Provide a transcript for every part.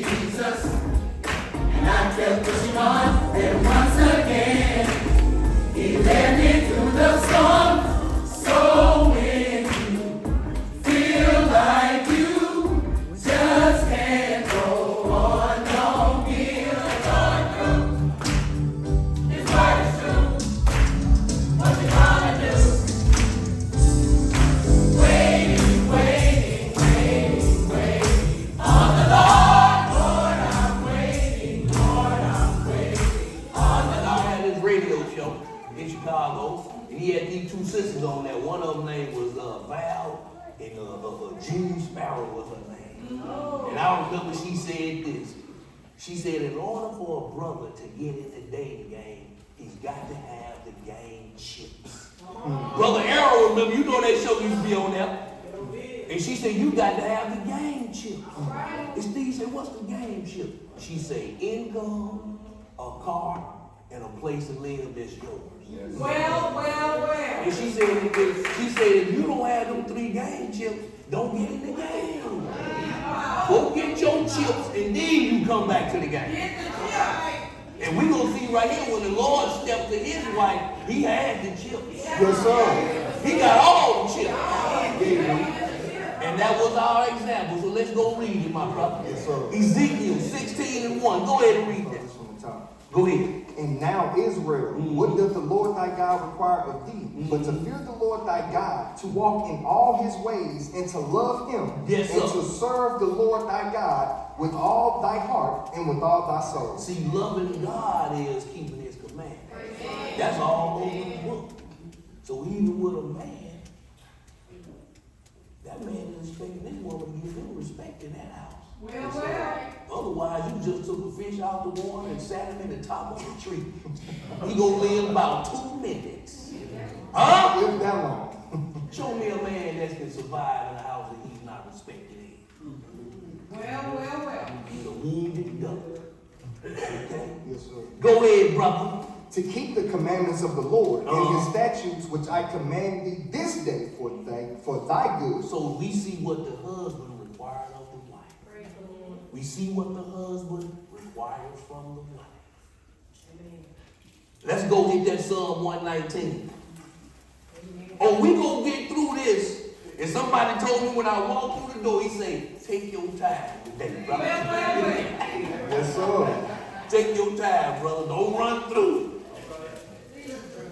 Jesus. And I kept pushing on, and once again, He led me through the storm. So when you feel like you just can't go on, don't give up. His word is true. What you gonna do? Waiting, waiting, waiting, waiting on the Lord. Lord, I'm waiting. Lord, I'm waiting on the Lord. I had this radio show in Chicago, and he had these two sisters on there. One of them name was Val, and Jean Sparrow was her name. And I remember she said this. She said, in order for a brother to get in the dating game, he's got to have the game chips. Brother Errol, remember, you know that show used to be on there. And she said, you got to have the game chip. And Steve said, what's the game chip? She said, income, a car, and a place to live that's yours. Well. And she said, if you don't have them 3 game chips, don't get in the game. Go get your chips, and then you come back to the game. Get the chip. And we're going to see right here when the Lord stepped to his wife, he had the chips. Yes, sir. He got all the chips. And that was our example. So let's go read it, my brother. Yes, sir. Ezekiel 16:1. Go ahead and read that. This from the top. Go ahead. And now, Israel, what doth the Lord thy God require of thee? But to fear the Lord thy God, to walk in all his ways, and to love him, Yes, and sir. to serve the Lord thy God with all thy heart and with all thy soul. See, loving God is keeping his commandments. That's all over the book. So even with a man, that man is expecting this woman to give him respect in that house. Well. Otherwise, you just took a fish out the water and sat him in the top of the tree. He gonna live about 2 minutes. Huh? Live that long. Show me a man that can survive in a house that he's not respected in. Well. He's a wounded duck. Okay? Yes, sir. Go ahead, brother. To keep the commandments of the Lord and Uh-huh. his statutes which I command thee this day for thy good. So we see what the husband required of the wife. We see what the husband requires from the wife. Let's go get that Psalm 119. Oh, we gonna get through this. And somebody told me when I walked through the door, he said, take your time today, brother. Yes, sir. Take your time, brother. Don't run through.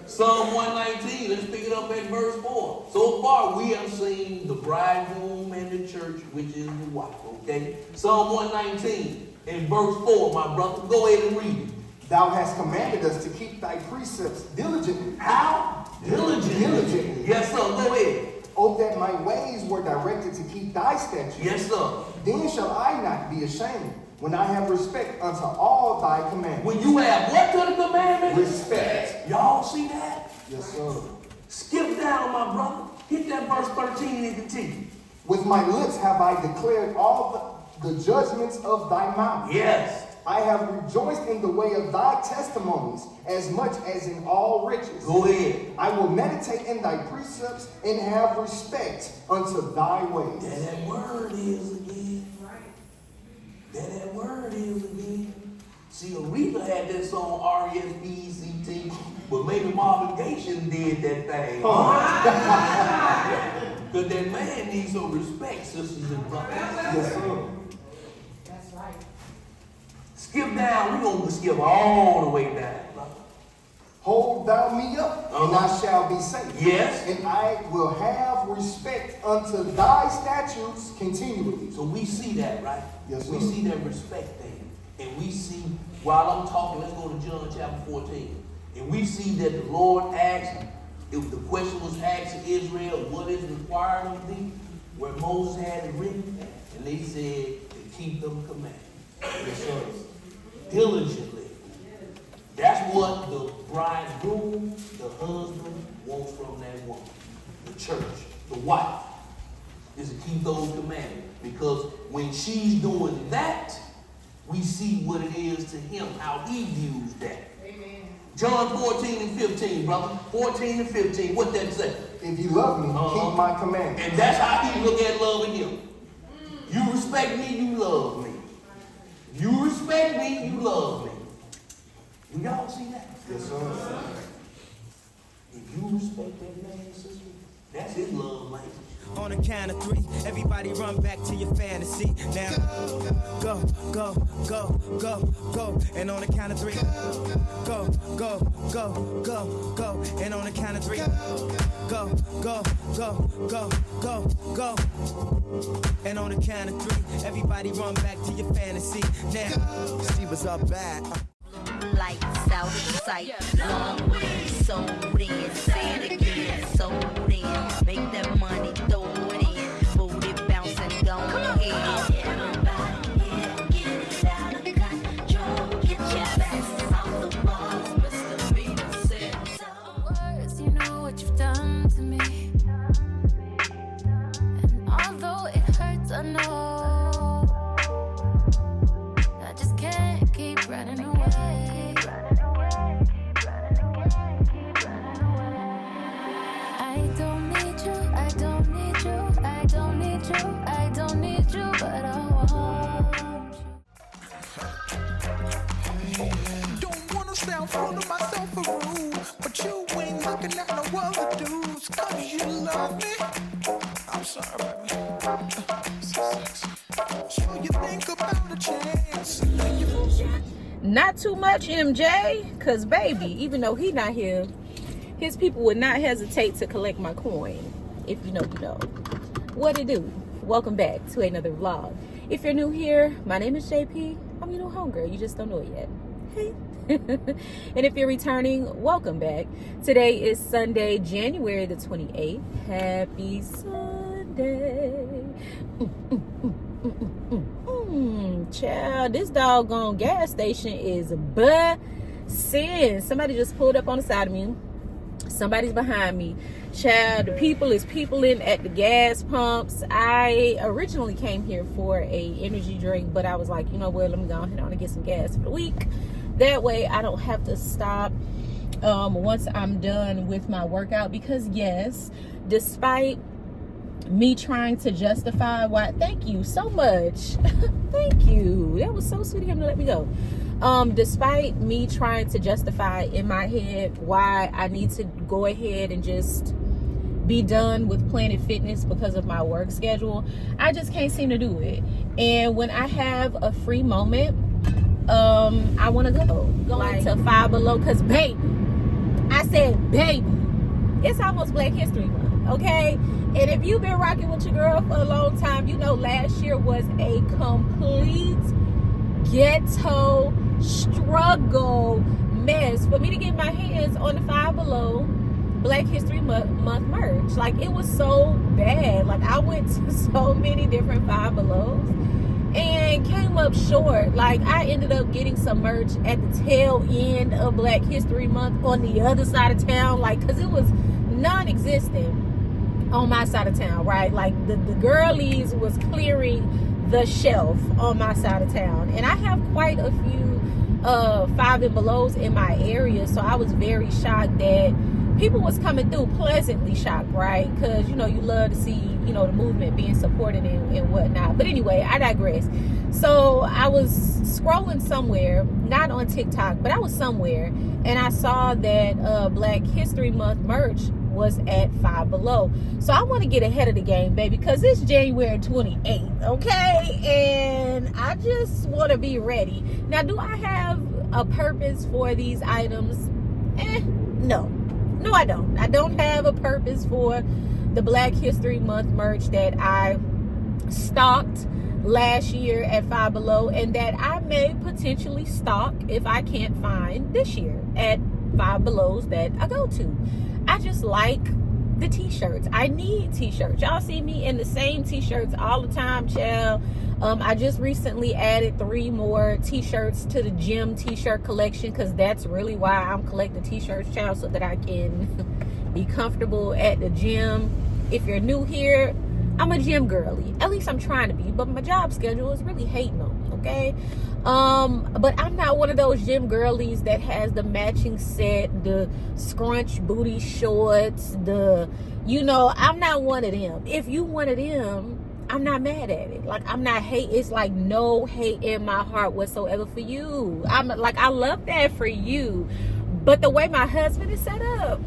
Psalm 119, let's pick it up at verse 4. So far, we have seen the bridegroom and the church, which is the wife, okay? Psalm 119 in verse 4, my brother. Go ahead and read it. Thou hast commanded us to keep thy precepts diligently. How? Diligently. Yes, sir. Go ahead. Oh, that my ways were directed to keep thy statutes. Yes, sir. Then shall I not be ashamed when I have respect unto all thy commandments. When you have what to the commandment? Respect. Y'all see that? Yes, sir. Skip down, my brother. Hit that verse 13 and continue. With my lips have I declared all the judgments of thy mouth. Yes. I have rejoiced in the way of thy testimonies as much as in all riches. Go ahead. I will meditate in thy precepts and have respect unto thy ways. There that word is again. There that word is again. See, Aretha had that song R-E-S-P-E-C-T, but maybe Marvin Gaye did that thing. Because that man needs some respect, sisters and brothers. Yes, sir. That's right. Skip down. We're going to skip all the way down, brother. Hold thou me up, and I shall be safe. Yes. And I will have respect unto thy statutes continually. So we see that, right? Yes, sir. We see that respect thing. And we see, while I'm talking, let's go to John chapter 14. And we see that the Lord asked, if the question was asked to Israel, what is required of thee? Where Moses had it written, and they said to keep them commandments. Yes, sir. Diligently. That's what the bridegroom, the husband, wants from that woman. The church, the wife, is to keep those commandments. Because when she's doing that, we see what it is to him, how he views that. Amen. John 14 and 15, brother. 14 and 15. What that say? If you love me, keep my commandments. And that's how he look at loving him. You respect me, you love me. me, you love me. Do y'all see that? Yes, sir. If you respect that man, sister, that's his love language. On the count of three, everybody run back to your fantasy. Now, go, go, go, go, go. And on the count of three, go, go, go, go, go. And on the count of three, go, go, go, go, go, go. And on the count of three, everybody run back to your fantasy. Now, she was up bad. Lights out of sight, long way, sold in, say it again, sold in, make that money, throw it in, booty bouncing, go ahead. Everybody here, get it out of control, get your backs off the walls, Mr. Peter said so. Words, you know what you've done to me, and although it hurts, I know I just can't keep running away. I don't need you, I don't need you, I don't need you, I don't need you, but I want you. Don't wanna sound full of myself a rude, but you ain't looking at no other dudes, cause you love me. I'm sorry, baby. So sexy. So you think about a chance. Not too much, MJ, cause baby, even though he not here, his people would not hesitate to collect my coin. If you know, you know. What it do? Welcome back to another vlog. If you're new here, my name is JP. I'm your new homegirl. You just don't know it yet. Hey. And if you're returning, welcome back. Today is Sunday, January the 28th. Happy Sunday. Child, this doggone gas station is bussin'. Somebody just pulled up on the side of me. Somebody's behind me. Child, the people is peopling at the gas pumps. I originally came here for a energy drink, but I was like, you know what, let me go ahead and get some gas for the week. That way I don't have to stop once I'm done with my workout, because yes, despite me trying to justify why, thank you so much. Thank you. That was so sweet of him to let me go. Despite me trying to justify in my head why I need to go ahead and just be done with Planet Fitness because of my work schedule, I just can't seem to do it. And when I have a free moment, I want to go like to Five Below, because baby, I said baby, it's almost Black History Month, okay? And if you've been rocking with your girl for a long time, you know last year was a complete ghetto struggle mess for me to get my hands on the Five Below Black History Month merch. Like, it was so bad. Like, I went to so many different Five Belows and came up short. Like, I ended up getting some merch at the tail end of Black History Month on the other side of town, like, because it was non-existent on my side of town, right? Like, the girlies was clearing the shelf on my side of town, and I have quite a few Five and Belows in my area, so I was very shocked that people was coming through. Pleasantly shocked, right? Because, you know, you love to see, you know, the movement being supported and whatnot. But anyway, I digress. So I was scrolling somewhere, not on TikTok, but I was somewhere, and I saw that Black History Month merch was at Five Below. So I want to get ahead of the game, baby, because it's January 28th, okay? And I just want to be ready. Now, do I have a purpose for these items? No. No, I don't. I don't have a purpose for the Black History Month merch that I stocked last year at Five Below, and that I may potentially stock if I can't find this year at Five Belows that I go to. I just like the t-shirts. I need t-shirts. Y'all see me in the same t-shirts all the time, child. I just recently added 3 more t-shirts to the gym t-shirt collection, because that's really why I'm collecting t-shirts, child, so that I can be comfortable at the gym. If you're new here, I'm a gym girly. At least I'm trying to be, but my job schedule is really hating on me, okay? But I'm not one of those gym girlies that has the matching set, the scrunch booty shorts, I'm not one of them. If you one of them, I'm not mad at it. Like, I'm not hate. It's like no hate in my heart whatsoever for you. I'm like, I love that for you. But the way my husband is set up,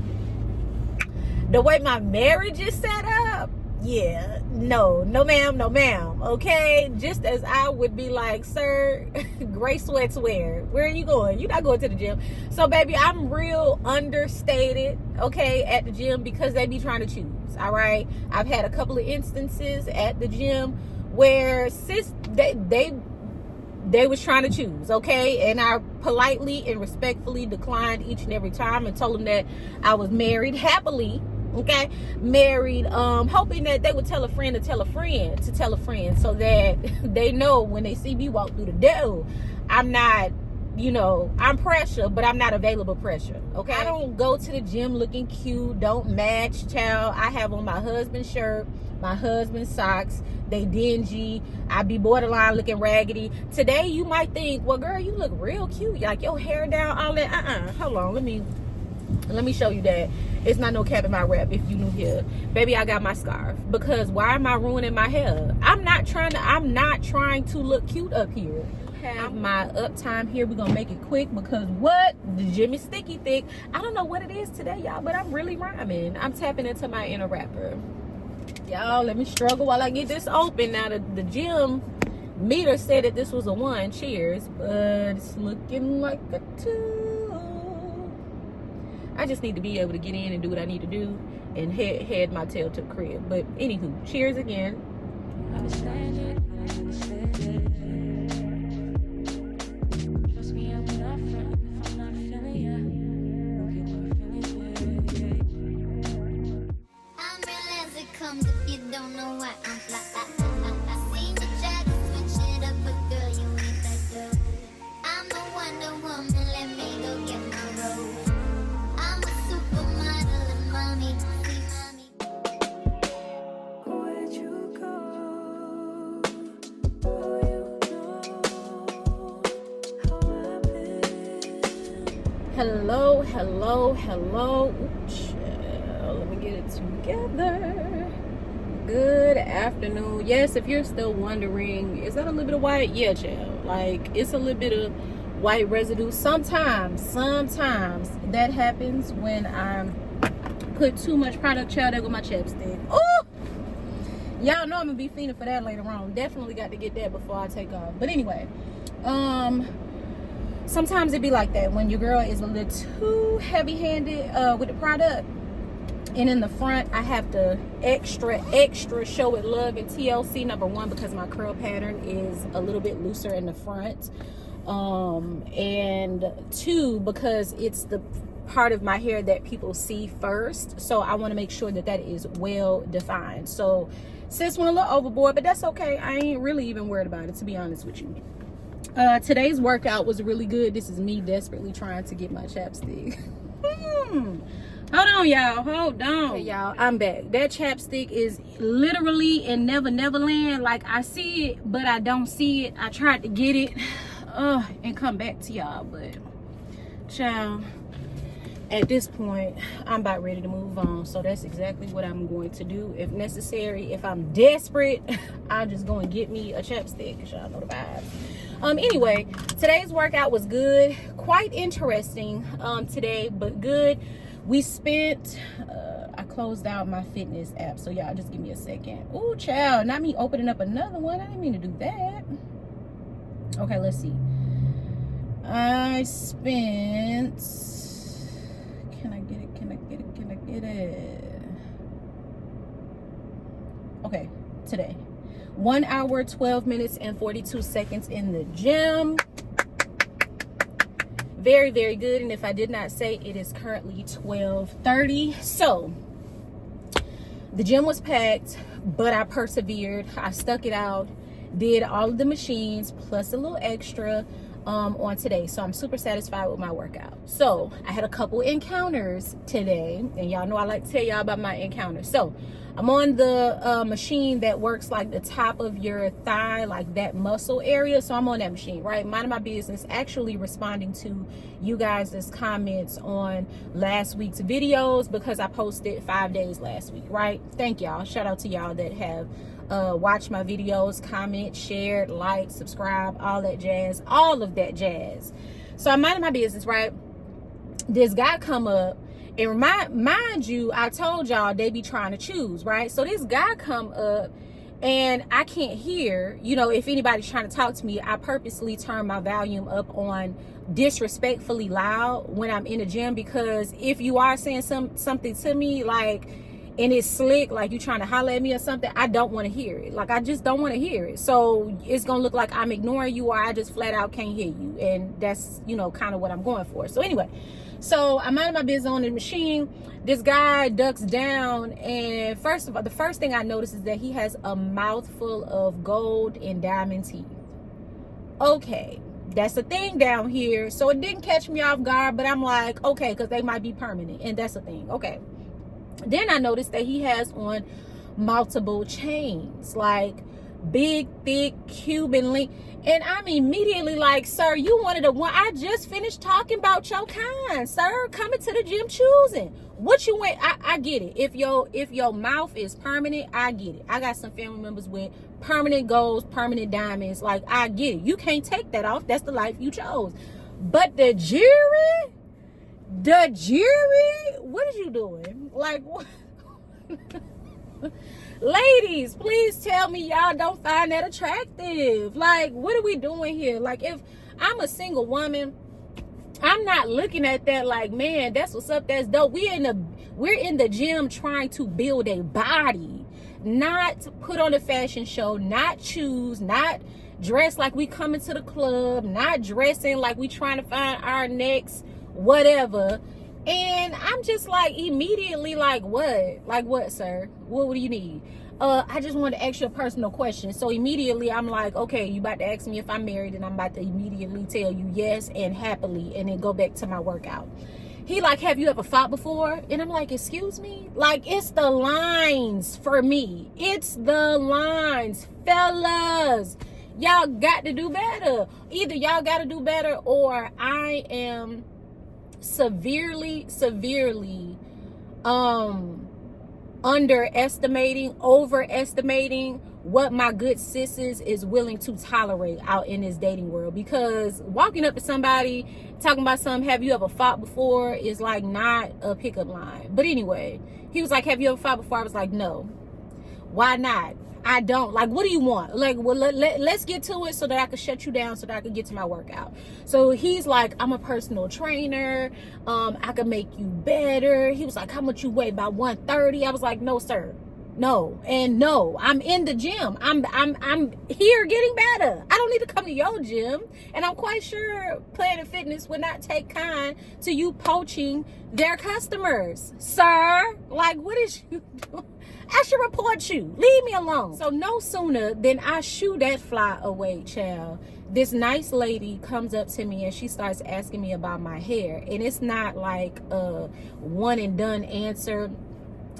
the way my marriage is set up, yeah, no ma'am, okay? Just as I would be like, sir, gray sweats wear. Where are you going? You're not going to the gym. So, baby, I'm real understated, okay, at the gym because they be trying to choose, all right? I've had a couple of instances at the gym where they was trying to choose, okay? And I politely and respectfully declined each and every time and told them that I was married happily, okay? Married, hoping that they would tell a friend to tell a friend to tell a friend so that they know when they see me walk through the door, I'm not, you know, I'm pressure, but I'm not available pressure, okay? I don't go to the gym looking cute, don't match, child. I have on my husband's shirt, my husband's socks. They dingy. I be borderline looking raggedy. Today you might think, well, girl, you look real cute. Like your hair down, all that. Hold on, let me show you that. It's not no cap in my rep if you new here. Baby, I got my scarf. Because why am I ruining my hair? I'm not trying to look cute up here. Have my up time here. We're gonna make it quick because what? The gym is sticky thick. I don't know what it is today, y'all, but I'm really rhyming. I'm tapping into my inner rapper. Y'all, let me struggle while I get this open. Now, the gym meter said that this was a 1. Cheers. But it's looking like a 2. I just need to be able to get in and do what I need to do and head my tail to the crib. But anywho, cheers again. Hello. Ooh, let me get it together. Good afternoon. Yes, if you're still wondering, is that a little bit of white? Yeah, child. Like, it's a little bit of white residue. Sometimes that happens when I put too much product, child. There go my chapstick. Oh, y'all know I'm gonna be fiending for that later on. Definitely got to get that before I take off. But anyway, sometimes it be like that when your girl is a little too heavy-handed with the product. And in the front, I have to extra show it love and TLC. Number 1, because my curl pattern is a little bit looser in the front. And 2, because it's the part of my hair that people see first. So I want to make sure that that is well defined. So sis went a little overboard, but that's okay. I ain't really even worried about it, to be honest with you. Today's workout was really good. This is me desperately trying to get my chapstick. Hold on, y'all. Hold on. Okay, y'all, I'm back. That chapstick is literally in Neverland. Like, I see it, but I don't see it. I tried to get it and come back to y'all, but child, at this point, I'm about ready to move on. So that's exactly what I'm going to do. If necessary, if I'm desperate, I'm just going to get me a chapstick, because y'all know the vibes. Anyway, today's workout was good. Quite interesting today, but good. We spent, I closed out my fitness app. So y'all just give me a second. Ooh, child, not me opening up another one. I didn't mean to do that. Okay, let's see. I spent, can I get it? Okay, today. 1 hour, 12 minutes, and 42 seconds in the gym. Very, very good. And if I did not say, it is currently 12:30. So the gym was packed, but I persevered. I stuck it out, did all of the machines plus a little extra on today. So I'm super satisfied with my workout. So I had a couple encounters today, and y'all know I like to tell y'all about my encounters. So I'm on the machine that works like the top of your thigh, like that muscle area. So I'm on that machine, right? Minding my business, actually responding to you guys' comments on last week's videos, because I posted 5 days last week, right? Thank y'all. Shout out to y'all that have watch my videos, comment, share, like, subscribe, all that jazz, all of that jazz. So I'm minding my business, right? This guy come up, and mind you, I told y'all they be trying to choose, right? So this guy come up, and I can't hear, you know, if anybody's trying to talk to me. I purposely turn my volume up on disrespectfully loud when I'm in the gym, because if you are saying something to me, like, and it's slick, like you trying to holler at me or something, I don't want to hear it. Like, I just don't want to hear it. So it's gonna look like I'm ignoring you, or I just flat out can't hear you, and that's, you know, kind of what I'm going for. So anyway, so I'm minding my business on the machine. This guy ducks down, and first of all, the first thing I notice is that he has a mouthful of gold and diamond teeth. Okay, that's a thing down here, so it didn't catch me off guard, but I'm like, okay, because they might be permanent, and that's a thing. Okay. Then I noticed that he has on multiple chains, like big, thick Cuban link. And I'm immediately like, sir, you one of the one. I just finished talking about your kind, sir. Coming to the gym choosing. What you went, I get it. If your mouth is permanent, I get it. I got some family members with permanent golds, permanent diamonds. Like, I get it. You can't take that off. That's the life you chose. But the jury, what are you doing? Like, what? Ladies, please tell me y'all don't find that attractive. Like, what are we doing here? Like, if I'm a single woman, I'm not looking at that like, man, that's what's up, that's dope. We're in the gym trying to build a body, not put on a fashion show, not choose, not dress like we coming to the club, not dressing like we trying to find our next whatever. And I'm just like, immediately like, what? Like, what, sir? What do you need? I just wanted to ask you a personal question. So immediately I'm like, okay, you about to ask me if I'm married, and I'm about to immediately tell you yes and happily, and then go back to my workout. He like, have you ever fought before? And I'm like, excuse me? Like, it's the lines for me. It's the lines. Fellas, y'all got to do better. Either y'all got to do better, or I am severely overestimating what my good sisters is willing to tolerate out in this dating world. Because walking up to somebody talking about something, have you ever fought before, is like not a pickup line. But anyway, he was like, have you ever fought before? I was like, no. Why not? I don't. Like, what do you want? Like, well, let's get to it so that I can shut you down, so that I can get to my workout. So he's like, I'm a personal trainer. I can make you better. He was like, how much you weigh? About 130. I was like, no, sir. No. And no, I'm in the gym. I'm here getting better. I don't need to come to your gym. And I'm quite sure Planet Fitness would not take kind to you poaching their customers, sir. Like, what is you doing? I should report you. Leave me alone. So no sooner than I shoo that fly away, child, this nice lady comes up to me and she starts asking me about my hair. And it's not like a one and done answer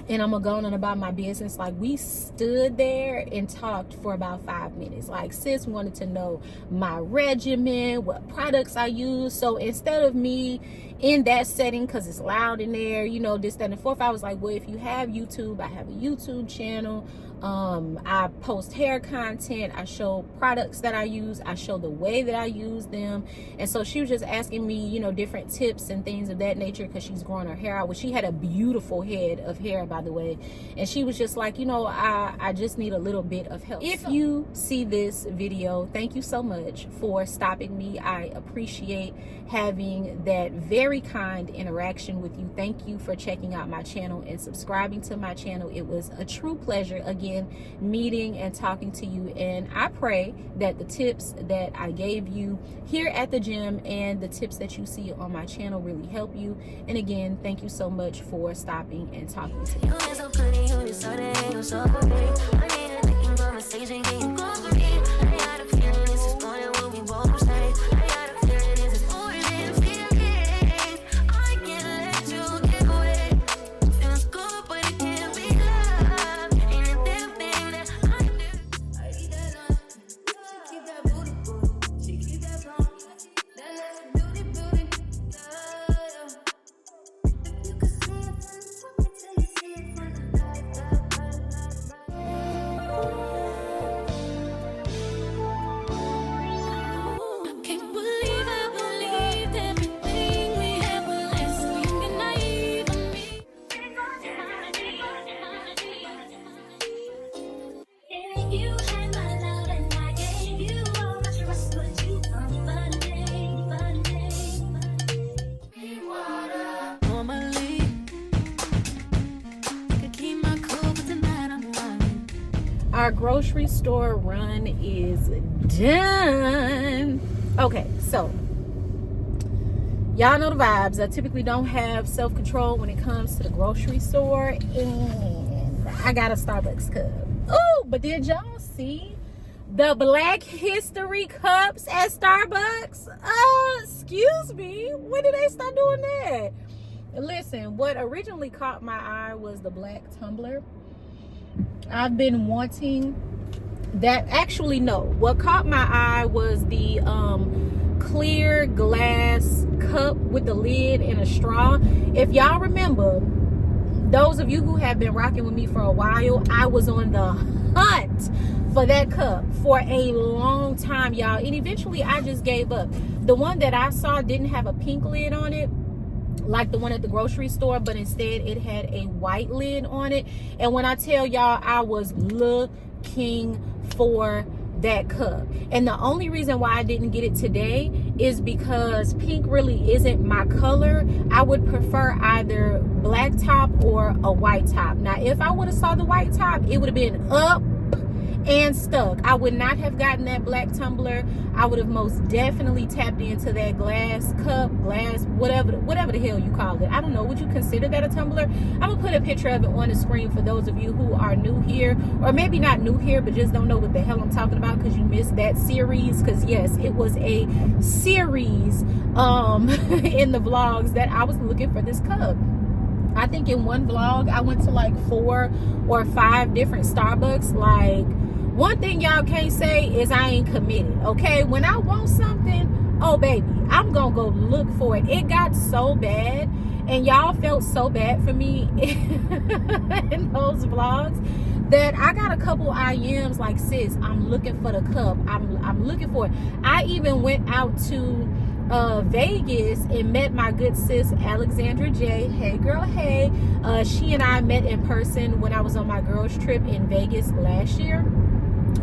and I'm going on about my business. Like, we stood there and talked for about 5 minutes. Like, sis wanted to know my regimen, what products I use. So instead of me in that setting, because it's loud in there, you know, this, that, and the fourth, I was like, well, if you have YouTube, I have a YouTube channel. I post hair content. I show products that I use. I show the way that I use them. And so she was just asking me, you know, different tips and things of that nature, because she's growing her hair out, which she had a beautiful head of hair, by the way. And she was just like, you know, I just need a little bit of help. If you see this video, thank you so much for stopping me. I appreciate having that very kind interaction with you. Thank you for checking out my channel and subscribing to my channel. It was a true pleasure, again, meeting and talking to you. And I pray that the tips that I gave you here at the gym and the tips that you see on my channel really help you. And again, thank you so much for stopping and talking to me. our grocery store run is done. Okay, so y'all know the vibes. I typically don't have self-control when it comes to the grocery store, and I got a Starbucks cup. Oh, but did y'all see the Black History cups at Starbucks? Excuse me, when did they start doing that? Listen, what originally caught my eye was the black tumbler. I've been wanting that. Actually, no, what caught my eye was the clear glass cup with the lid and a straw. If y'all remember, those of you who have been rocking with me for a while, I was on the hunt for that cup for a long time, y'all, and eventually I just gave up. The one that I saw didn't have a pink lid on it like the one at the grocery store, but instead it had a white lid on it. And when I tell y'all, I was looking for that cup, and the only reason why I didn't get it today is because pink really isn't my color. I would prefer either black top or a white top. Now if I would have saw the white top, it would have been up and stuck. I would not have gotten that black tumbler. I would have most definitely tapped into that glass cup, glass, whatever the hell you call it. I don't know, would you consider that a tumbler? I'm gonna put a picture of it on the screen for those of you who are new here, or maybe not new here but just don't know what the hell I'm talking about because you missed that series. Because yes, it was a series in the vlogs that I was looking for this cup. I think in one vlog I went to like 4 or 5 different Starbucks. Like, one thing y'all can't say is I ain't committed, okay? When I want something, oh baby, I'm gonna go look for it. It got so bad, and y'all felt so bad for me in those vlogs, that I got a couple IMs like, sis, I'm looking for the cup. I'm looking for it. I even went out to Vegas and met my good sis Alexandra J. Hey girl, hey. She and I met in person when I was on my girls trip in Vegas last year.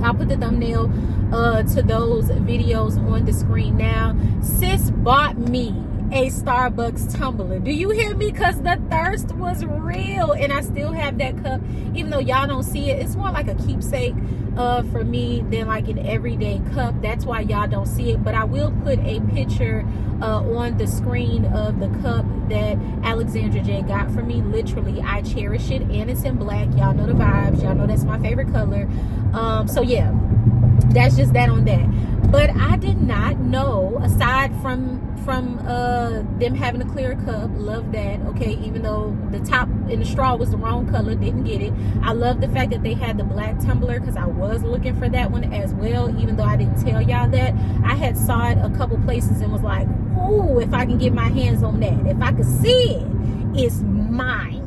I'll put the thumbnail to those videos on the screen now. Sis bought me a Starbucks tumbler. Do you hear me? Because the thirst was real, and I still have that cup, even though y'all don't see it. It's more like a keepsake for me than like an everyday cup. That's why y'all don't see it, but I will put a picture on the screen of the cup that Alexandra J got for me. Literally, I cherish it, and it's in black. Y'all know the vibes. Y'all know that's my favorite color. So yeah, that's just that on that. But I did not know, aside from them having a clear cup, love that, okay, even though the top and the straw was the wrong color, didn't get it. I love the fact that they had the black tumbler, because I was looking for that one as well, even though I didn't tell y'all that. I had saw it a couple places and was like, ooh, if I can get my hands on that, if I could see it, it's mine.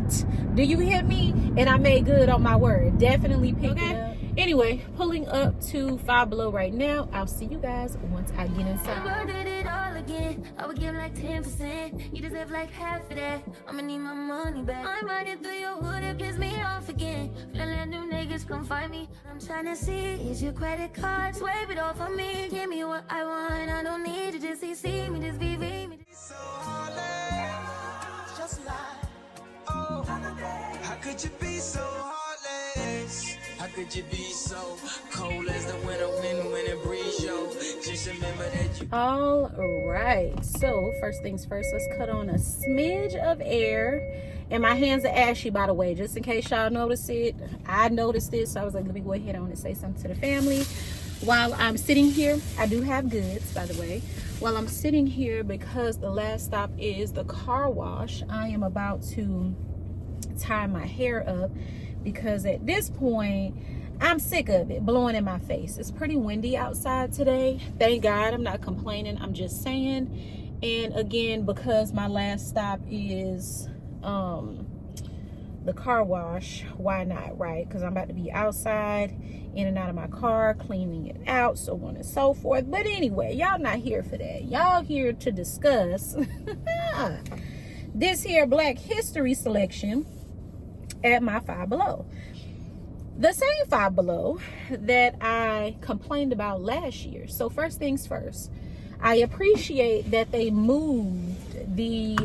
Do you hear me? And I made good on my word. Definitely pick it up. Anyway, pulling up to Five Below right now. I'll see you guys once I get inside. I did it all again. I would give like 10%. You deserve like half of that. I'ma need my money back. I'm riding through your hood, it piss me off again. Feeling like new niggas come find me. I'm trying to see, is your credit card? Swipe it off on me. Give me what I want. I don't need to just see me, just VV me. So heartless, just like, oh, how could you be so heartless? How could you be so cold as the winter wind when it breeze, yo? Just remember that you. All right, so first things first, let's cut on a smidge of air. And my hands are ashy, by the way, just in case y'all notice it. I noticed this, so I was like, let me go ahead on and say something to the family. While I'm sitting here, I do have goods, by the way. While I'm sitting here, because the last stop is the car wash, I am about to tie my hair up, because at this point I'm sick of it blowing in my face. It's pretty windy outside today. Thank God, I'm not complaining, I'm just saying. And again, because my last stop is the car wash, why not, right? Because I'm about to be outside, in and out of my car, cleaning it out, so on and so forth. But anyway, y'all not here for that. Y'all here to discuss this here Black History selection at my Five Below. The same Five Below that I complained about last year. So first things first, I appreciate that they moved the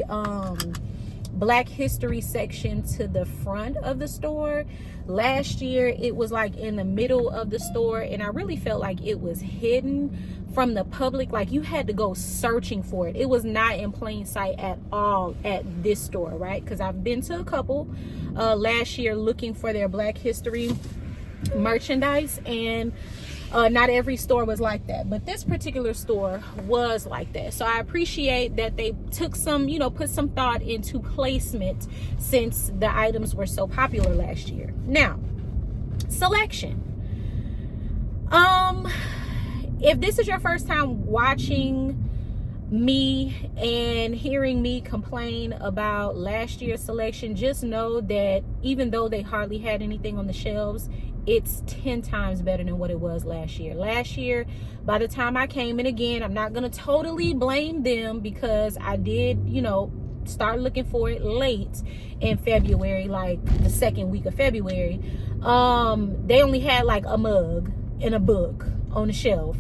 Black History section to the front of the store. Last year it was like in the middle of the store, and I really felt like it was hidden from the public. Like you had to go searching for it. It was not in plain sight at all at this store, right? Because I've been to a couple last year looking for their Black History merchandise, and not every store was like that, but this particular store was like that. So I appreciate that they took some, you know, put some thought into placement since the items were so popular last year. Now, selection. If this is your first time watching me and hearing me complain about last year's selection, just know that even though they hardly had anything on the shelves, it's 10 times better than what it was last year. Last year, by the time I came in, again, I'm not going to totally blame them because I did, you know, start looking for it late in February, like the second week of February. They only had like a mug and a book on the shelf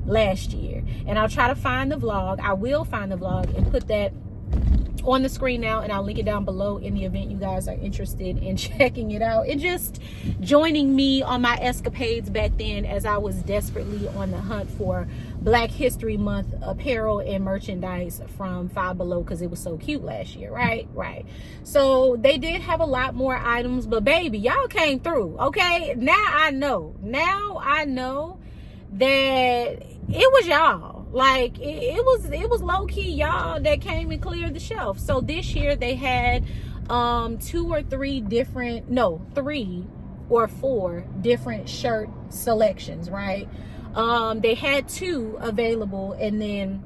last year. And I'll try to find the vlog. I will find the vlog and put that on the screen now, and I'll link it down below in the event you guys are interested in checking it out and just joining me on my escapades back then as I was desperately on the hunt for Black History Month apparel and merchandise from Five Below because it was so cute last year, right? So they did have a lot more items, but baby, y'all came through, okay? Now I know that it was y'all. Like it was low-key y'all that came and cleared the shelf. So this year they had 3 or 4 different shirt selections, right? They had 2 available, and then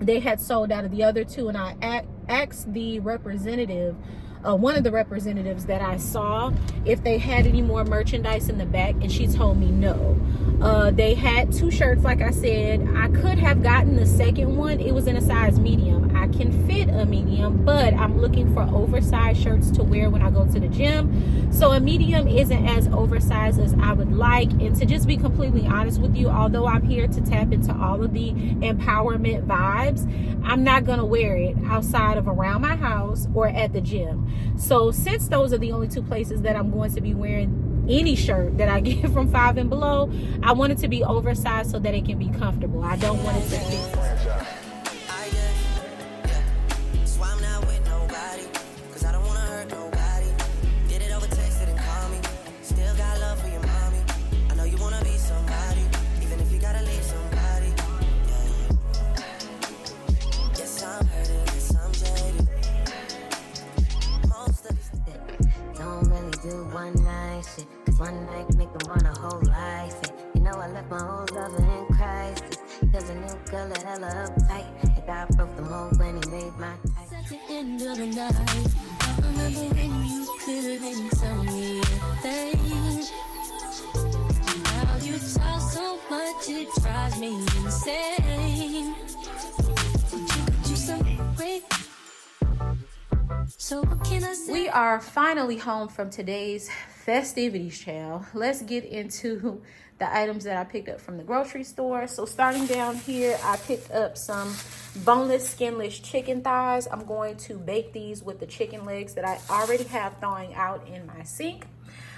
they had sold out of the other 2, and I asked the representative, one of the representatives that I saw, if they had any more merchandise in the back, and she told me no. They had 2 shirts, like I said. I could have gotten the second one. It was in a size medium. I can fit a medium, but I'm looking for oversized shirts to wear when I go to the gym. So a medium isn't as oversized as I would like. And to just be completely honest with you, although I'm here to tap into all of the empowerment vibes, I'm not gonna wear it outside of around my house or at the gym. So since those are the only 2 places that I'm going to be wearing any shirt that I get from Five and Below, I want it to be oversized so that it can be comfortable. I don't want it to fit. One night shit, 'cause one night make them want a whole life. You know I left my old lover in crisis, 'cause a new girl a hella uptight, and God broke the mold when he made my type. At the end of the night, I remember when you couldn't tell me a thing. Now you talk so much it drives me insane. You so great. So what can I say? We are finally home from today's festivities, child. Let's get into the items that I picked up from the grocery store. So starting down here, I picked up some boneless, skinless chicken thighs. I'm going to bake these with the chicken legs that I already have thawing out in my sink.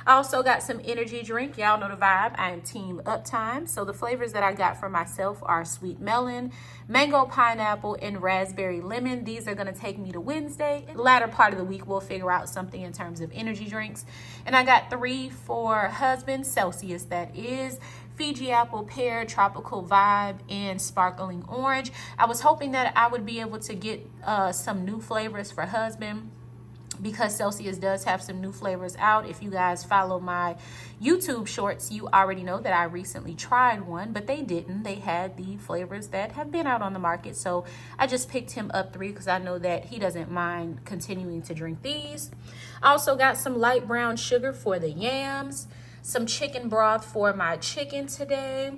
I also got some energy drink. Y'all know the vibe. I am team Uptime. So the flavors that I got for myself are sweet melon, mango pineapple, and raspberry lemon. These are going to take me to Wednesday. In the latter part of the week, we'll figure out something in terms of energy drinks. And I got 3 for husband, Celsius, that is. Fiji apple, pear, tropical vibe, and sparkling orange. I was hoping that I would be able to get some new flavors for husband, because Celsius does have some new flavors out. If you guys follow my YouTube shorts, you already know that I recently tried one, but they didn't. They had the flavors that have been out on the market. So I just picked him up 3 because I know that he doesn't mind continuing to drink these. I also got some light brown sugar for the yams, some chicken broth for my chicken today.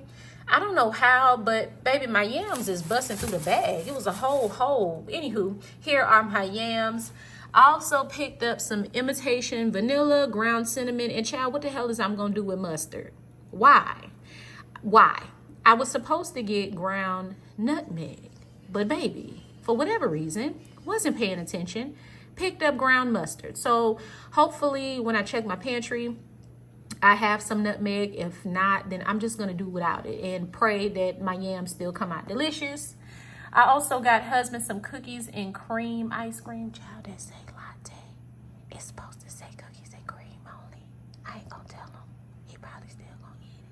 I don't know how, but baby, my yams is busting through the bag. It was a whole hole. Anywho, here are my yams. I also picked up some imitation vanilla, ground cinnamon, and child, what the hell is I'm gonna do with mustard? Why? I was supposed to get ground nutmeg, but baby, for whatever reason, wasn't paying attention, picked up ground mustard. So hopefully when I check my pantry, I have some nutmeg. If not, then I'm just gonna do without it and pray that my yams still come out delicious. I also got husband some cookies and cream ice cream. Child, that say latte. It's supposed to say cookies and cream only. I ain't gonna tell him. He probably still gonna eat it.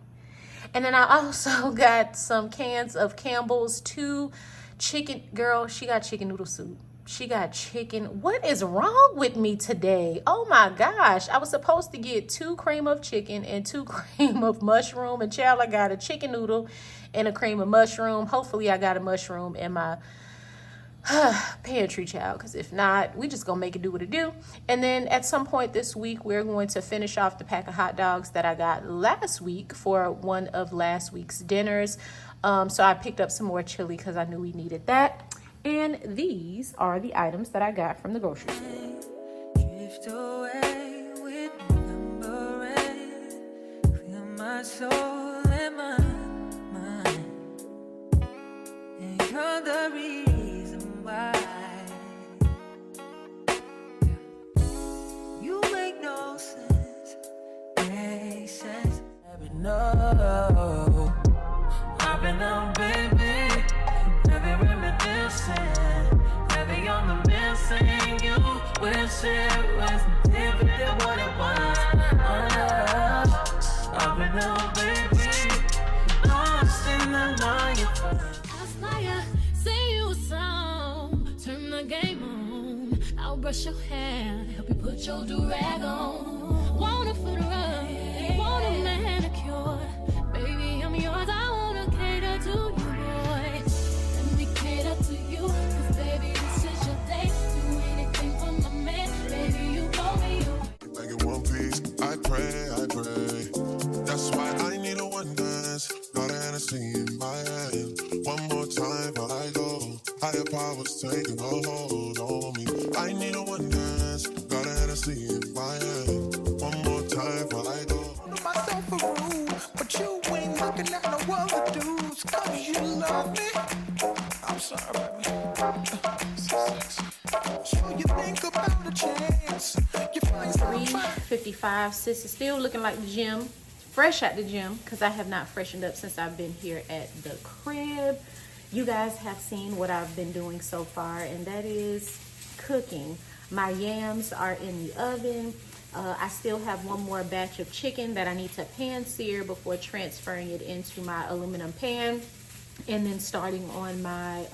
And then I also got some cans of Campbell's, 2 chicken. Girl, she got chicken noodle soup. She got chicken. What is wrong with me today? Oh my gosh. I was supposed to get 2 cream of chicken and 2 cream of mushroom. And child, I got a chicken noodle and a cream of mushroom. Hopefully I got a mushroom in my pantry, child. Because if not, we just gonna make it do what it do. And then at some point this week, we're going to finish off the pack of hot dogs that I got last week for one of last week's dinners. So I picked up some more chili because I knew we needed that. And these are the items that I got from the grocery store. Drift away with November rain. Clear my soul and my mind. And you're the reason why. You make no sense. Make sense. I've been up, baby. Heavy reminiscing. Heavy on the missing. You wish it was different than what it was. I've been up, baby. Lost in the night. Last night I sing you a song, turn the game on. I'll brush your hair, help you put your do-rag on. Want a foot rub, want a manicure. Baby, I'm yours, I wanna cater to you, boy. Let me cater to you, 'cause baby, this is your day. Do anything for my man, baby, you know me. Like in one piece, I pray. That's why I need a one dance. Got a Hennessy in my hand. One more time before I go. Higher powers taking a hold on me. I need a one dance. Got a Hennessy in my hand. One more time before I go. Myself a rule, but you ain't looking at no other dudes. 'Cause you love me. I'm sorry, baby. So sexy. Sure you think about a chance. You find some 3:55. Sis is still looking like the gym. Fresh at the gym, because I have not freshened up since I've been here at the crib. You guys have seen what I've been doing so far, and that is cooking. My yams are in the oven. I still have one more batch of chicken that I need to pan sear before transferring it into my aluminum pan, and then starting on my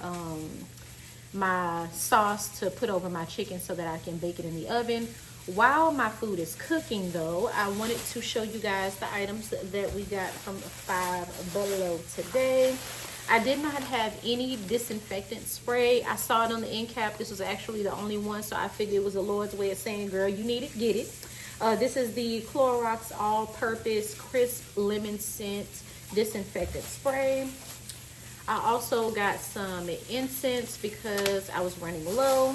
my sauce to put over my chicken so that I can bake it in the oven. While my food is cooking though, I wanted to show you guys the items that we got from Five Below today. I did not have any disinfectant spray. I saw it on the end cap. This was actually the only one, so I figured it was the Lord's way of saying, girl, you need it, get it. This is the Clorox All-Purpose Crisp Lemon Scent Disinfectant Spray. I also got some incense because I was running low.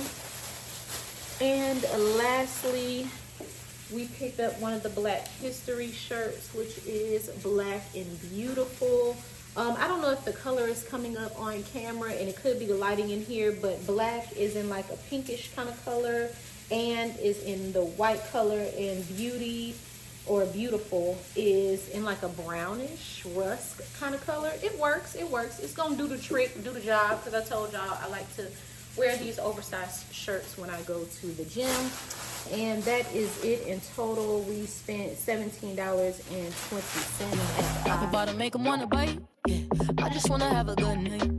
And lastly, we picked up one of the Black History shirts, which is black and beautiful. I don't know if the color is coming up on camera, and it could be the lighting in here, but black is in like a pinkish kind of color and is in the white color, and beauty or beautiful is in like a brownish rusk kind of color. It works. It's gonna do the trick, do the job, because I told y'all I like to wear these oversized shirts when I go to the gym. And that is it in total. We spent $17.20 at about to make them wanna bite. Yeah, I just wanna have a good night.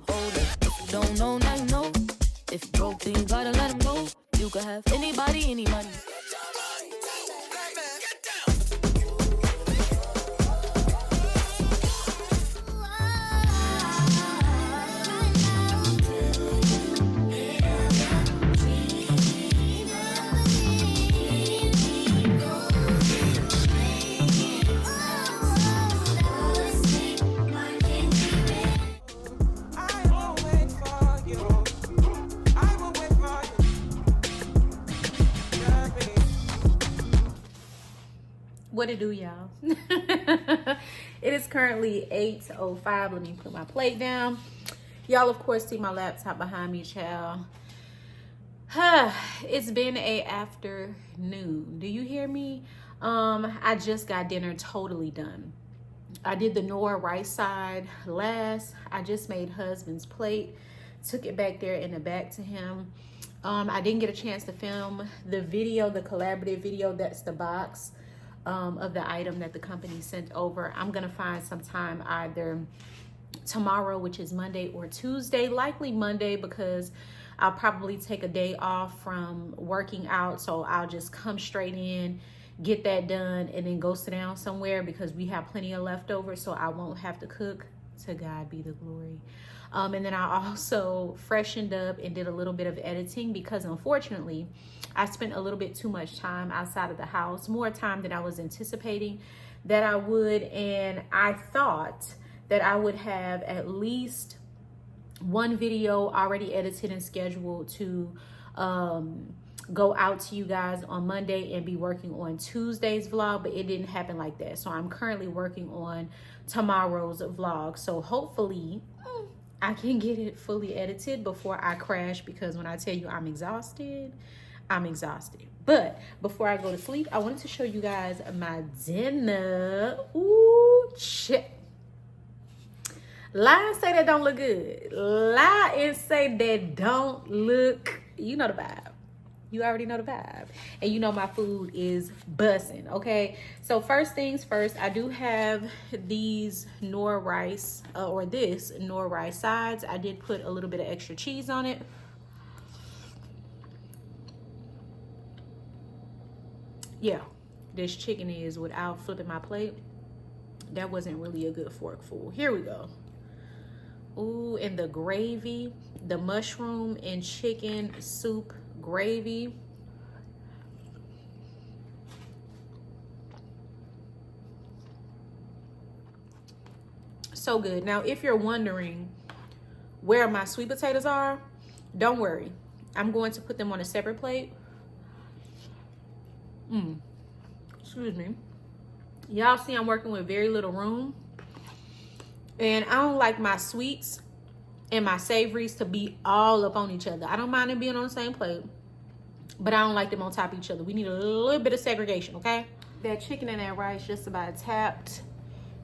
Hold it. If you don't know, now you know. If you broke, then you gotta let them go. You could have anybody, any money. What it do, y'all? It is currently 8:05. Let me put my plate down. Y'all, of course, see my laptop behind me, child. It's been a afternoon. Do you hear me? I just got dinner totally done. I did the Nora right side last. I just made husband's plate, took it back there in the back to him. I didn't get a chance to film the video, the collaborative video. That's the box of the item that the company sent over. I'm gonna find some time either tomorrow, which is Monday, or Tuesday, likely Monday, because I'll probably take a day off from working out. So I'll just come straight in, get that done, and then go sit down somewhere because we have plenty of leftovers, so I won't have to cook. To God be the glory. And then I also freshened up and did a little bit of editing because unfortunately I spent a little bit too much time outside of the house, more time than I was anticipating that I would. And I thought that I would have at least one video already edited and scheduled to go out to you guys on Monday and be working on Tuesday's vlog, but it didn't happen like that. So I'm currently working on tomorrow's vlog. So hopefully I can get it fully edited before I crash, because when I tell you I'm exhausted, I'm exhausted. But before I go to sleep, I wanted to show you guys my dinner. Ooh, shit. Lie and say that don't look good. Lie and say that don't look, you know the vibe. You already know the vibe. And you know my food is bussin', okay? So first things first, I do have these Nora rice, or this Nora rice sides. I did put a little bit of extra cheese on it. Yeah, this chicken is, without flipping my plate, that wasn't really a good forkful. Here we go. Ooh, and the gravy, the mushroom and chicken soup gravy. So good. Now, if you're wondering where my sweet potatoes are, don't worry. I'm going to put them on a separate plate. Excuse me. Y'all see I'm working with very little room. And I don't like my sweets and my savories to be all up on each other. I don't mind them being on the same plate, but I don't like them on top of each other. We need a little bit of segregation, okay? That chicken and that rice just about tapped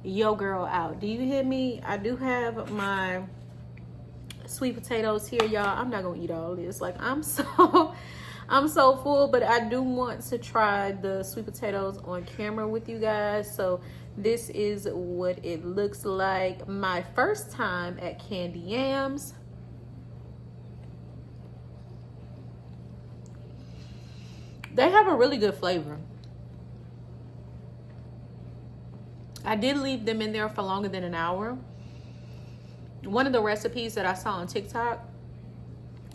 yo girl out. Do you hear me? I do have my sweet potatoes here, y'all. I'm not gonna eat all this. Like, I'm so full, but I do want to try the sweet potatoes on camera with you guys. So this is what it looks like. My first time at Candy Yams. They have a really good flavor. I did leave them in there for longer than an hour. One of the recipes that I saw on TikTok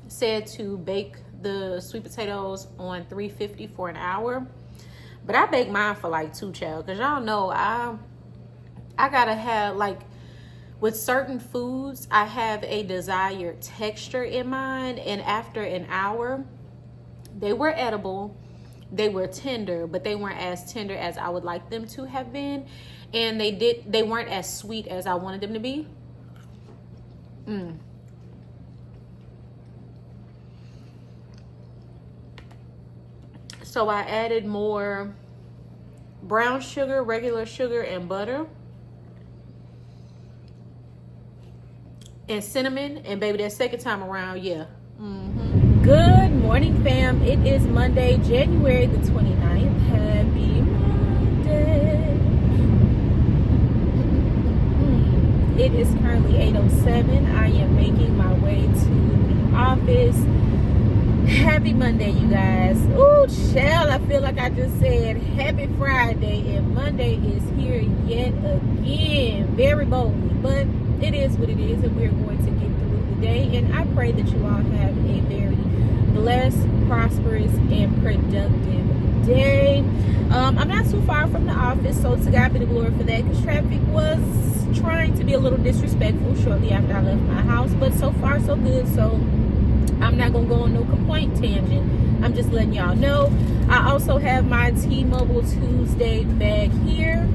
said to bake the sweet potatoes on 350 for an hour. But I baked mine for like 2, child. Because y'all know I gotta have, like, with certain foods, I have a desired texture in mind. And after an hour, they were edible. They were tender, but they weren't as tender as I would like them to have been. And they weren't as sweet as I wanted them to be. So I added more brown sugar, regular sugar, and butter. And cinnamon. And baby, that second time around, yeah. Good morning, fam. It is Monday, January the 29th. Happy Monday. It is currently 8:07. I am making my way to the office. Happy Monday, you guys. Ooh, child, I feel like I just said happy Friday, and Monday is here yet again, very boldly, but it is what it is, and we're going to get through the day. And I pray that you all have a very blessed, prosperous, and productive day. I'm not too far from the office, so to God be the glory for that, because traffic was trying to be a little disrespectful shortly after I left my house, but so far so good. So I'm not gonna go on no complaint tangent. I'm just letting y'all know. I also have my T-Mobile Tuesday bag here.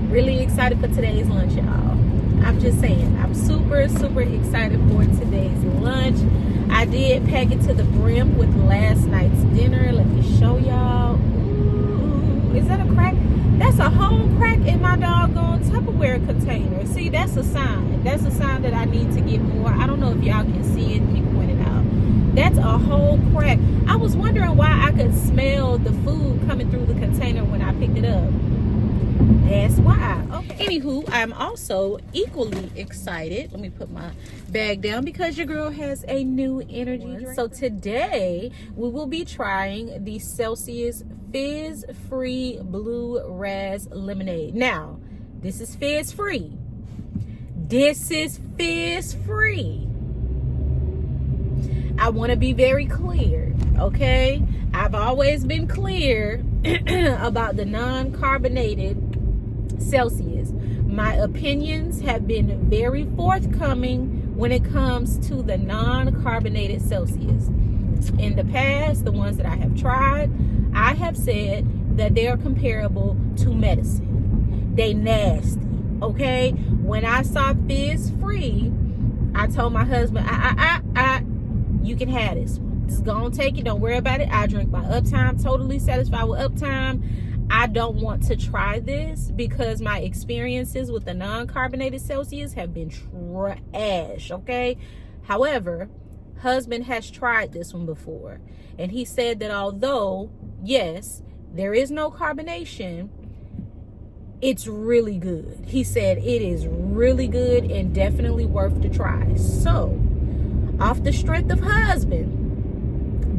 Really excited for today's lunch, y'all. I'm just saying, I'm super excited for today's lunch. I did pack it to the brim with last night's dinner. Let me show y'all. Ooh, is that a crack? That's a whole crack in my doggone Tupperware container. See, that's a sign. That's a sign that I need to get more. I don't know if y'all can see it. Let me point it out. That's a whole crack. I was wondering why I could smell the food coming through the container when I picked it up. That's why. Okay. Anywho, I'm also equally excited. Let me put my bag down because your girl has a new energy drink. So today we will be trying the Celsius Fizz-Free Blue Raz Lemonade. Now, this is fizz-free. This is fizz-free. I want to be very clear, okay? I've always been clear about the non-carbonated Celsius. My opinions have been very forthcoming when it comes to the non-carbonated Celsius. In the past, the ones that I have tried, I have said that they are comparable to medicine. They nasty, okay? When I saw fizz-free, I told my husband, you can have this one. Just go and take it. Don't worry about it. I drink my Uptime. Totally satisfied with Uptime. I don't want to try this because my experiences with the non-carbonated Celsius have been trash, okay? However, husband has tried this one before. And he said that although, yes, there is no carbonation, it's really good. He said it is really good and definitely worth the try. So, off the strength of husband,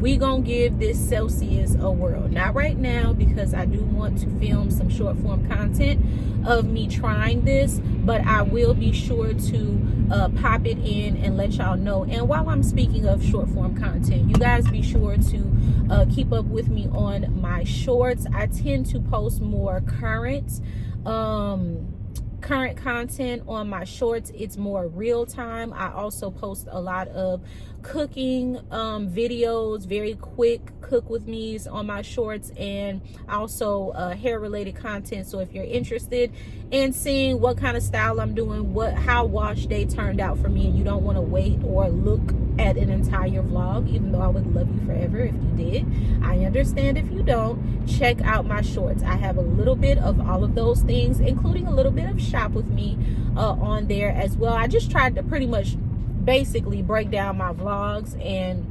we gonna give this Celsius a whirl. Not right now because I do want to film some short form content of me trying this, but I will be sure to pop it in and let y'all know. And while I'm speaking of short form content, you guys be sure to keep up with me on my shorts. I tend to post more current content on my shorts. It's more real time. I also post a lot of cooking videos, very quick cook with me's on my shorts, and also hair related content. So if you're interested in seeing what kind of style I'm doing, how wash day turned out for me, and you don't want to wait or look at an entire vlog, even though I would love you forever if you did, I understand if you don't, check out my shorts. I have a little bit of all of those things, including a little bit of shop with me on there as well. I just tried to pretty much basically break down my vlogs and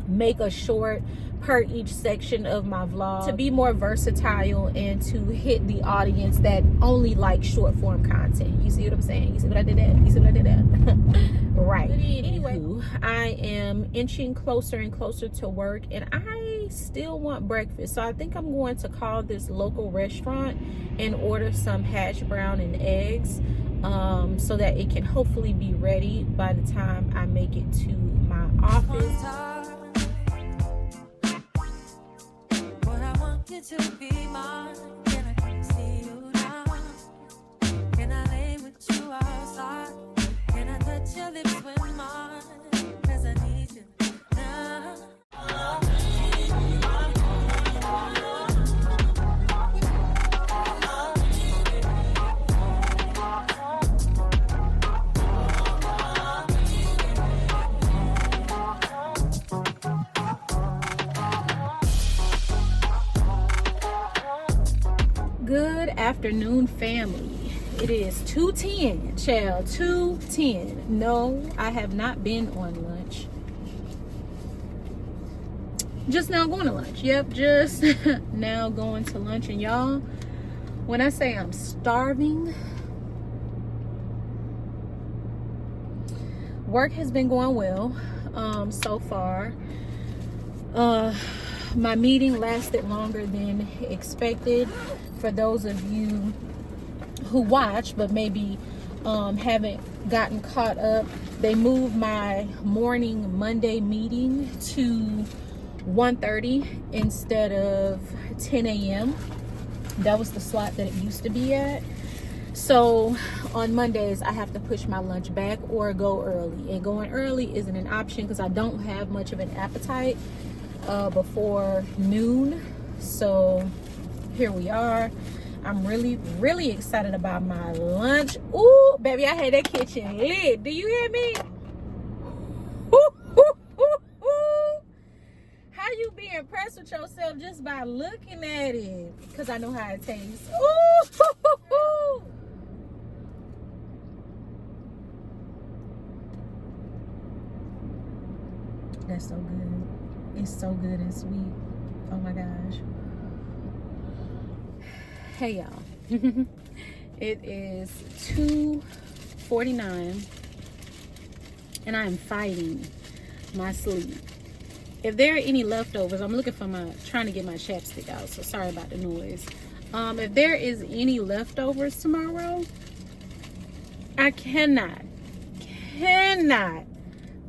make a short per each section of my vlog to be more versatile and to hit the audience that only like short form content. You see what I'm saying? You see what I did there? You see what I did there? Right. Anyway, I am inching closer and closer to work, and I still want breakfast. So I think I'm going to call this local restaurant and order some hash brown and eggs so that it can hopefully be ready by the time I make it to my office. To be mine, can I see you now? Can I lay with you outside? Can I touch your lips with mine? 'Cause I need you now. Good afternoon, family. It is 2:10, child, 2:10. No, I have not been on lunch. Just now going to lunch. Yep, just now going to lunch. And y'all, when I say I'm starving, work has been going well so far. My meeting lasted longer than expected. For those of you who watch but maybe haven't gotten caught up, they moved my morning Monday meeting to 1:30 instead of 10 a.m. That was the slot that it used to be at. So on Mondays, I have to push my lunch back or go early. And going early isn't an option because I don't have much of an appetite before noon. So here we are. I'm really excited about my lunch. Ooh, baby, I had that kitchen lit. Do you hear me? Ooh, ooh, ooh. impressed with yourself just by looking at it. Because I know how it tastes. Ooh! That's so good. It's so good and sweet. Oh my gosh. Hey y'all. It is 2:49 and I am fighting my sleep. If there are any leftovers, I'm looking for trying to get my chapstick out, so sorry about the noise. If there is any leftovers tomorrow, I cannot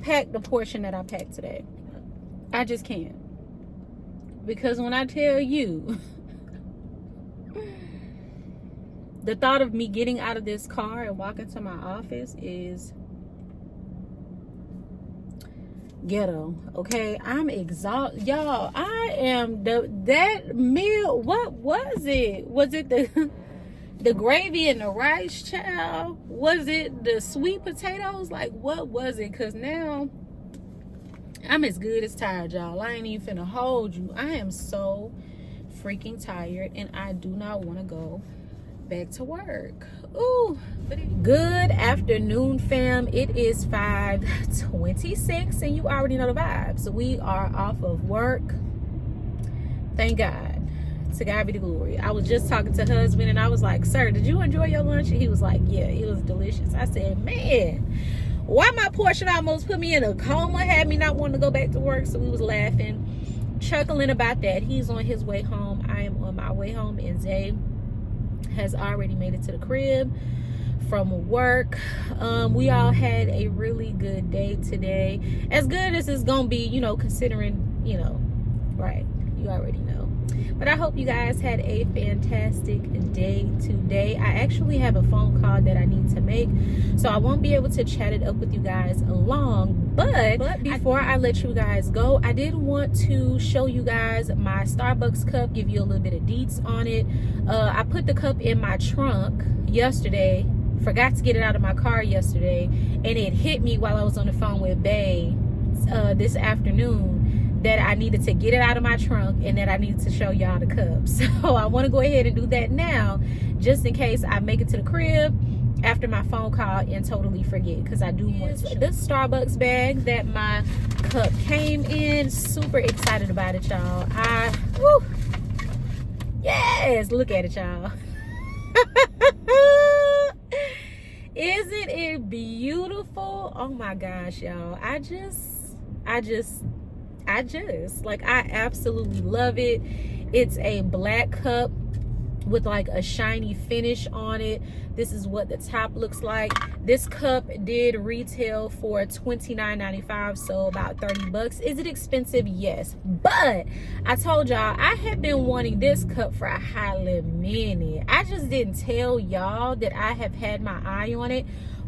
pack the portion that I packed today. I just can't. Because when I tell you, the thought of me getting out of this car and walking to my office is ghetto. Okay, I'm exhausted, y'all. I am that meal. What was it? Was it the gravy and the rice, child? Was it the sweet potatoes? Like, what was it? Because now I'm as good as tired, y'all. I ain't even finna hold you. I am so freaking tired and I do not want to go back to work. Ooh, good afternoon, fam. It is 5:26 and you already know the vibes. We are off of work. Thank God. To God be the glory. I was just talking to husband and I was like, sir, did you enjoy your lunch? And he was like, yeah, it was delicious. I said, man, why my portion almost put me in a coma, had me not wanting to go back to work. So we was laughing, chuckling about that. He's on his way home. I am on my way home, and Zay has already made it to the crib from work. We all had a really good day today. As good as it's gonna be, you know, considering, you know, right, you already know. But I hope you guys had a fantastic day today. I actually have a phone call that I need to make, so I won't be able to chat it up with you guys along. But before I let you guys go, I did want to show you guys my Starbucks cup, give you a little bit of deets on it. I put the cup in my trunk yesterday, forgot to get it out of my car yesterday, and it hit me while I was on the phone with Bae this afternoon that I needed to get it out of my trunk and that I needed to show y'all the cup. So I want to go ahead and do that now, just in case I make it to the crib after my phone call and totally forget, because I do want to. This Starbucks bag that my cup came in, super excited about it, y'all. Yes, look at it, y'all. Isn't it beautiful? Oh my gosh, y'all. I absolutely love it. It's a black cup with like a shiny finish on it. This is what the top looks like. This cup did retail for $29.95, so about 30 bucks. Is it expensive? Yes, but I told y'all I had been wanting this cup for a highly minute. I just didn't tell y'all that I have had my eye on it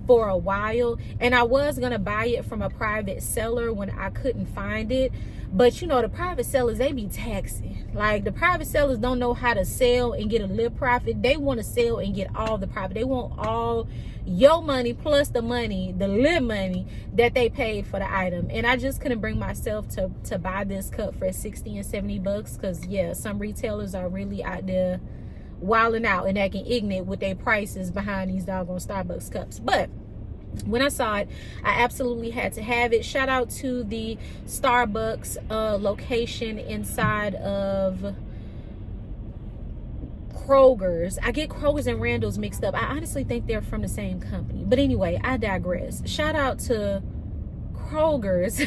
for a while, and I was gonna buy it from a private seller when I couldn't find it. But you know, the private sellers, they be taxing. Like, the private sellers don't know how to sell and get a little profit. They want to sell and get all the profit. They want all your money plus the money, the little money that they paid for the item. And I just couldn't bring myself to buy this cup for 60 and 70 bucks, because yeah, some retailers are really out there wilding out and acting ignorant with their prices behind these doggone Starbucks cups. But when I saw it, I absolutely had to have it. Shout out to the Starbucks location inside of Kroger's. I get Kroger's and Randall's mixed up. I honestly think they're from the same company. But anyway, I digress. Shout out to Kroger's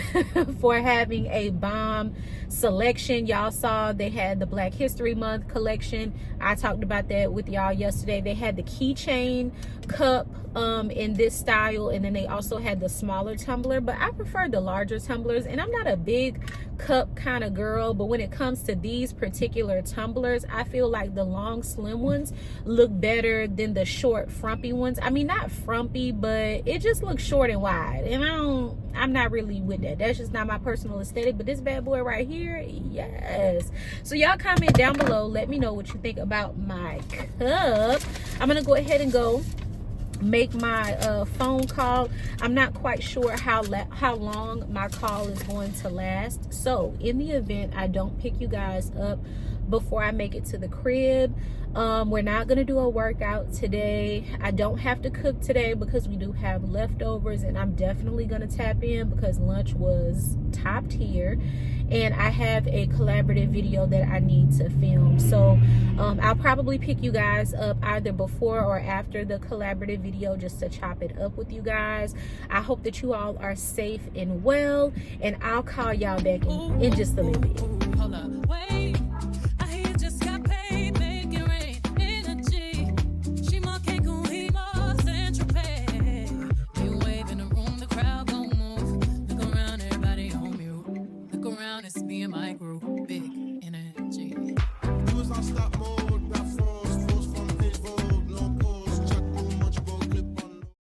for having a bomb selection. Y'all saw they had the Black History Month collection. I talked about that with y'all yesterday. They had the keychain cup in this style, and then they also had the smaller tumbler, but I prefer the larger tumblers, and I'm not a big cup kind of girl, but when it comes to these particular tumblers, I feel like the long slim ones look better than the short frumpy ones. I mean, not frumpy, but it just looks short and wide, and I'm not really with that. That's just not my personal aesthetic. But this bad boy right here, yes. So y'all comment down below, let me know what you think about my cup. I'm gonna go ahead and go make my phone call. I'm not quite sure how long my call is going to last. So in the event I don't pick you guys up before I make it to the crib, we're not gonna do a workout today. I don't have to cook today because we do have leftovers, and I'm definitely gonna tap in because lunch was top tier, and I have a collaborative video that I need to film. So I'll probably pick you guys up either before or after the collaborative video just to chop it up with you guys. I hope that you all are safe and well, and I'll call y'all back in just a little bit. Hold up, wait.